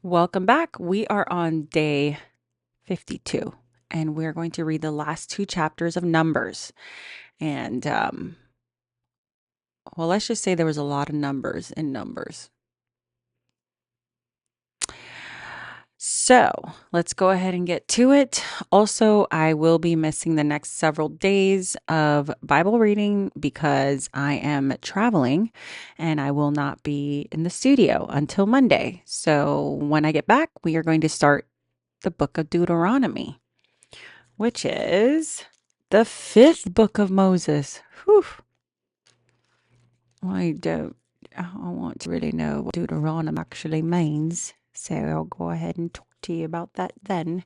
Welcome back. We are on day 52, and we're going to read the last two chapters of Numbers. And, well, let's just say there was a lot of numbers in Numbers. So let's go ahead and get to it. Also, I will be missing the next several days of Bible reading because I am traveling and I will not be in the studio until Monday. So when I get back, we are going to start the book of Deuteronomy, which is the fifth book of Moses. Whew. I want to really know what Deuteronomy actually means. So I'll go ahead and talk to you about that then.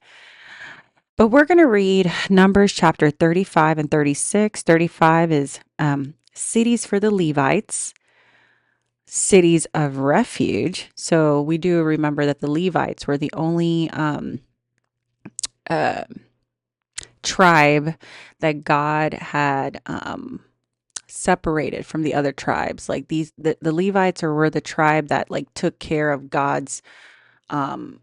But we're going to read Numbers chapter 35 and 36. 35 is cities for the Levites, cities of refuge. So we do remember that the Levites were the only uh, tribe that God had separated from the other tribes. Like the Levites were the tribe that like took care of God's um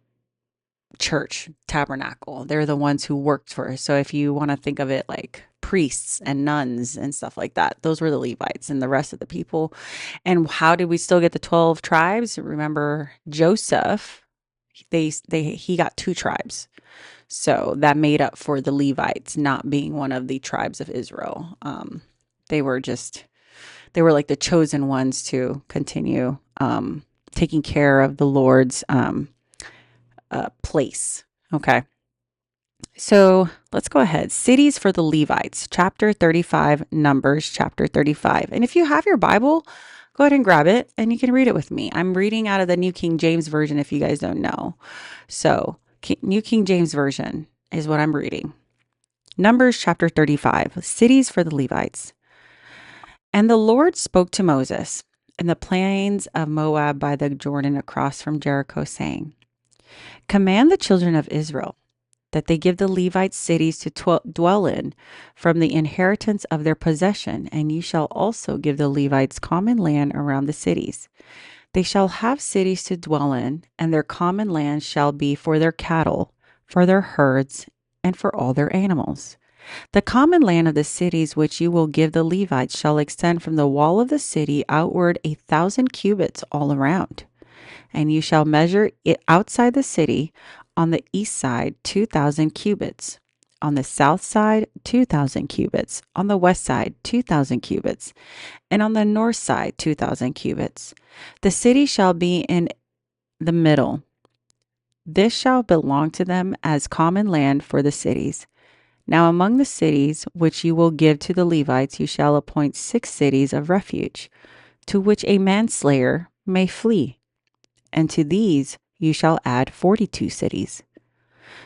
church tabernacle. They're the ones who worked for it. So if you want to think of it like priests and nuns and stuff like that, those were the Levites and the rest of the people. And how did we still get the 12 tribes? Remember Joseph, he got two tribes. So that made up for the Levites not being one of the tribes of Israel. They were just, they were like the chosen ones to continue taking care of the Lord's place. Okay. So let's go ahead. Cities for the Levites, chapter 35, Numbers, chapter 35. And if you have your Bible, go ahead and grab it and you can read it with me. I'm reading out of the New King James Version if you guys don't know. So, New King James Version is what I'm reading. Numbers chapter 35, cities for the Levites. And the Lord spoke to Moses in the plains of Moab by the Jordan across from Jericho, saying, Command the children of Israel that they give the Levites cities to dwell in from the inheritance of their possession, and ye shall also give the Levites common land around the cities. They shall have cities to dwell in, and their common land shall be for their cattle, for their herds, and for all their animals. The common land of the cities which you will give the Levites shall extend from the wall of the city outward 1,000 cubits all around. And you shall measure it outside the city on the east side 2,000 cubits, on the south side 2,000 cubits, on the west side 2,000 cubits, and on the north side 2,000 cubits. The city shall be in the middle. This shall belong to them as common land for the cities. Now among the cities which you will give to the Levites, you shall appoint 6 cities of refuge, to which a manslayer may flee. And to these you shall add 42 cities.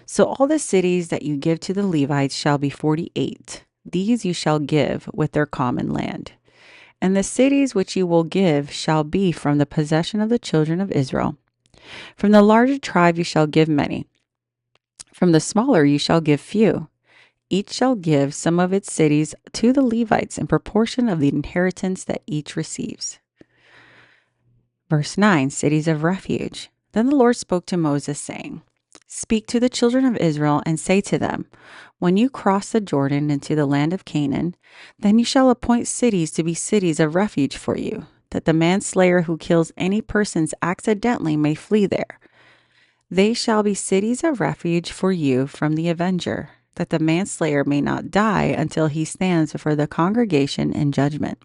So all the cities that you give to the Levites shall be 48. These you shall give with their common land. And the cities which you will give shall be from the possession of the children of Israel. From the larger tribe you shall give many. From the smaller you shall give few. Each shall give some of its cities to the Levites in proportion of the inheritance that each receives. Verse 9, cities of refuge. Then the Lord spoke to Moses, saying, Speak to the children of Israel and say to them, When you cross the Jordan into the land of Canaan, then you shall appoint cities to be cities of refuge for you, that the manslayer who kills any persons accidentally may flee there. They shall be cities of refuge for you from the avenger, that the manslayer may not die until he stands before the congregation in judgment.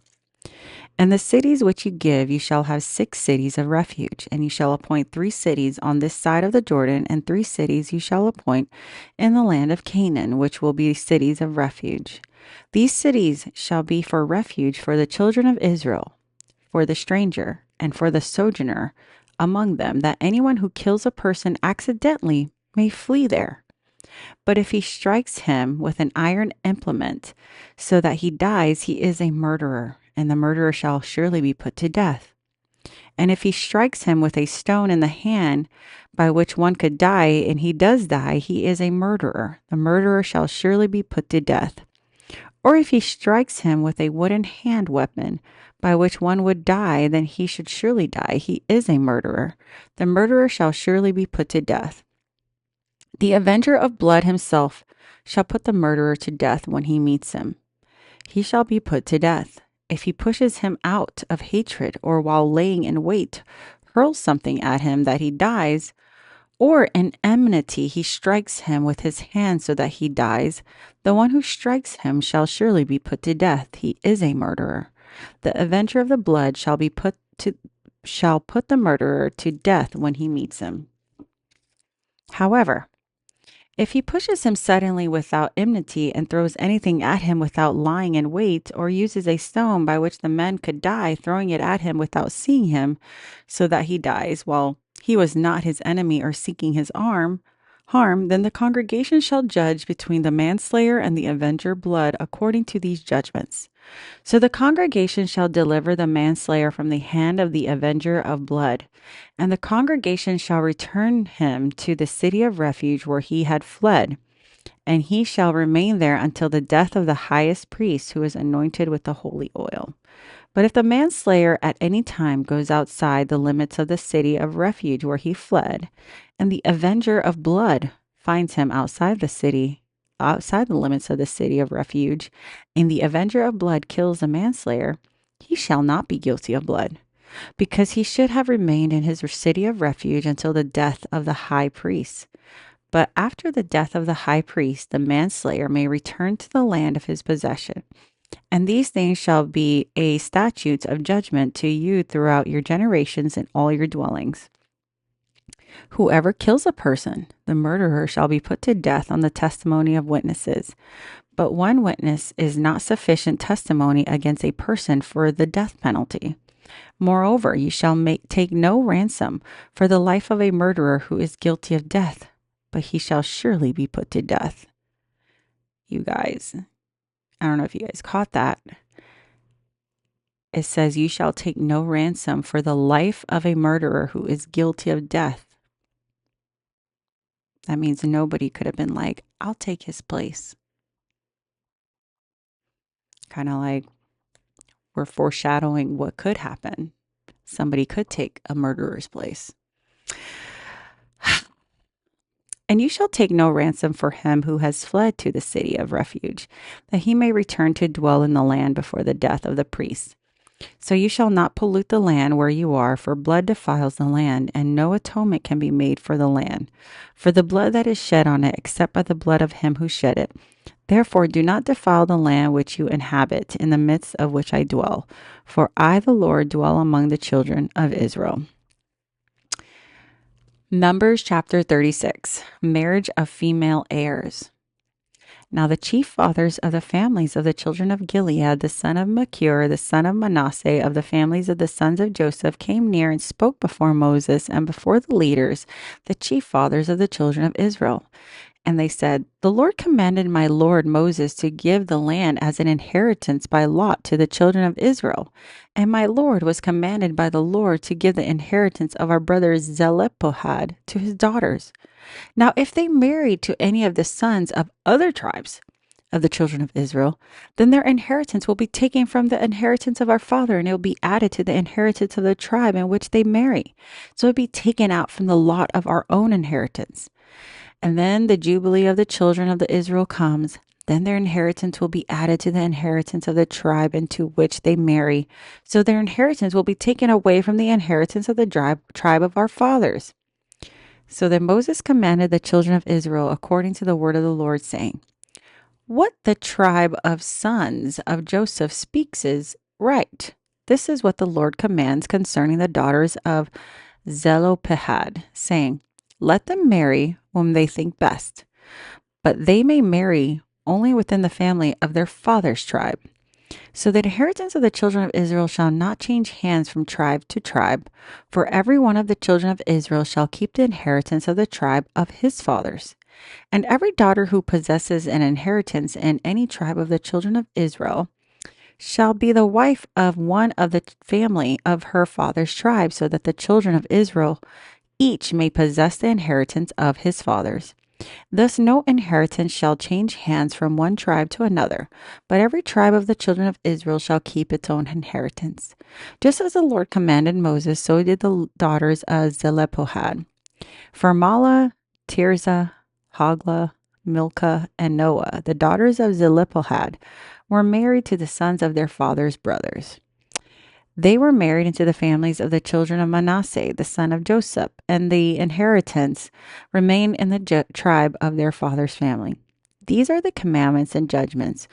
And the cities which you give, you shall have 6 cities of refuge, and you shall appoint 3 cities on this side of the Jordan, and 3 cities you shall appoint in the land of Canaan, which will be cities of refuge. These cities shall be for refuge for the children of Israel, for the stranger, and for the sojourner among them, that anyone who kills a person accidentally may flee there. But if he strikes him with an iron implement so that he dies, he is a murderer, and the murderer shall surely be put to death. And if he strikes him with a stone in the hand by which one could die, and he does die, he is a murderer. The murderer shall surely be put to death. Or if he strikes him with a wooden hand weapon, by which one would die, then he should surely die. He is a murderer. The murderer shall surely be put to death. The avenger of blood himself shall put the murderer to death when he meets him. He shall be put to death. If he pushes him out of hatred, or while laying in wait, hurls something at him that he dies, or in enmity he strikes him with his hand so that he dies, the one who strikes him shall surely be put to death. He is a murderer. The avenger of the blood shall put the murderer to death when he meets him. However, if he pushes him suddenly without enmity and throws anything at him without lying in wait, or uses a stone by which the man could die, throwing it at him without seeing him, so that he dies while he was not his enemy or seeking his harm, then the congregation shall judge between the manslayer and the avenger blood according to these judgments. So the congregation shall deliver the manslayer from the hand of the avenger of blood, and the congregation shall return him to the city of refuge where he had fled, and he shall remain there until the death of the highest priest who is anointed with the holy oil. But if the manslayer at any time goes outside the limits of the city of refuge where he fled, and the avenger of blood finds him outside the limits of the city of refuge, and the avenger of blood kills the manslayer, he shall not be guilty of blood, because he should have remained in his city of refuge until the death of the high priest. But after the death of the high priest, the manslayer may return to the land of his possession. And these things shall be a statute of judgment to you throughout your generations in all your dwellings. Whoever kills a person, the murderer shall be put to death on the testimony of witnesses. But one witness is not sufficient testimony against a person for the death penalty. Moreover, you shall take no ransom for the life of a murderer who is guilty of death, but he shall surely be put to death. You guys, I don't know if you guys caught that. It says, you shall take no ransom for the life of a murderer who is guilty of death. That means nobody could have been like, I'll take his place. Kind of like we're foreshadowing what could happen. Somebody could take a murderer's place. And you shall take no ransom for him who has fled to the city of refuge, that he may return to dwell in the land before the death of the priest. So you shall not pollute the land where you are, for blood defiles the land, and no atonement can be made for the land, for the blood that is shed on it, except by the blood of him who shed it. Therefore do not defile the land which you inhabit, in the midst of which I dwell, for I, the Lord, dwell among the children of Israel. Numbers chapter 36, marriage of female heirs. Now the chief fathers of the families of the children of Gilead, the son of Machir, the son of Manasseh, of the families of the sons of Joseph, came near and spoke before Moses and before the leaders, the chief fathers of the children of Israel. And they said, the Lord commanded my lord Moses to give the land as an inheritance by lot to the children of Israel. And my lord was commanded by the Lord to give the inheritance of our brother Zelophehad to his daughters. Now, if they married to any of the sons of other tribes of the children of Israel, then their inheritance will be taken from the inheritance of our father, and it will be added to the inheritance of the tribe in which they marry. So it will be taken out from the lot of our own inheritance. And then the jubilee of the children of the Israel comes. Then their inheritance will be added to the inheritance of the tribe into which they marry. So their inheritance will be taken away from the inheritance of the tribe of our fathers. So then Moses commanded the children of Israel according to the word of the Lord, saying, what the tribe of sons of Joseph speaks is right. This is what the Lord commands concerning the daughters of Zelophehad, saying, let them marry whom they think best, but they may marry only within the family of their father's tribe. So the inheritance of the children of Israel shall not change hands from tribe to tribe, for every one of the children of Israel shall keep the inheritance of the tribe of his fathers. And every daughter who possesses an inheritance in any tribe of the children of Israel shall be the wife of one of the family of her father's tribe, so that the children of Israel each may possess the inheritance of his fathers. Thus, no inheritance shall change hands from one tribe to another, but every tribe of the children of Israel shall keep its own inheritance. Just as the Lord commanded Moses, so did the daughters of Zelophehad. For Mala, Tirzah, Hoglah, Milcah, and Noah, the daughters of Zelophehad, were married to the sons of their father's brothers. They were married into the families of the children of Manasseh, the son of Joseph, and the inheritance remained in the tribe of their father's family. These are the commandments and judgments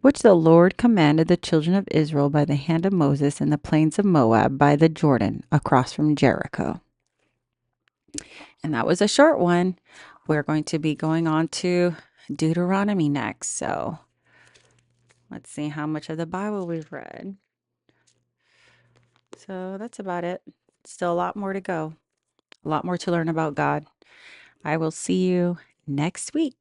which the Lord commanded the children of Israel by the hand of Moses in the plains of Moab by the Jordan across from Jericho. And that was a short one. We're going to be going on to Deuteronomy next. So let's see how much of the Bible we've read. So that's about it. Still a lot more to go, a lot more to learn about God. I will see you next week.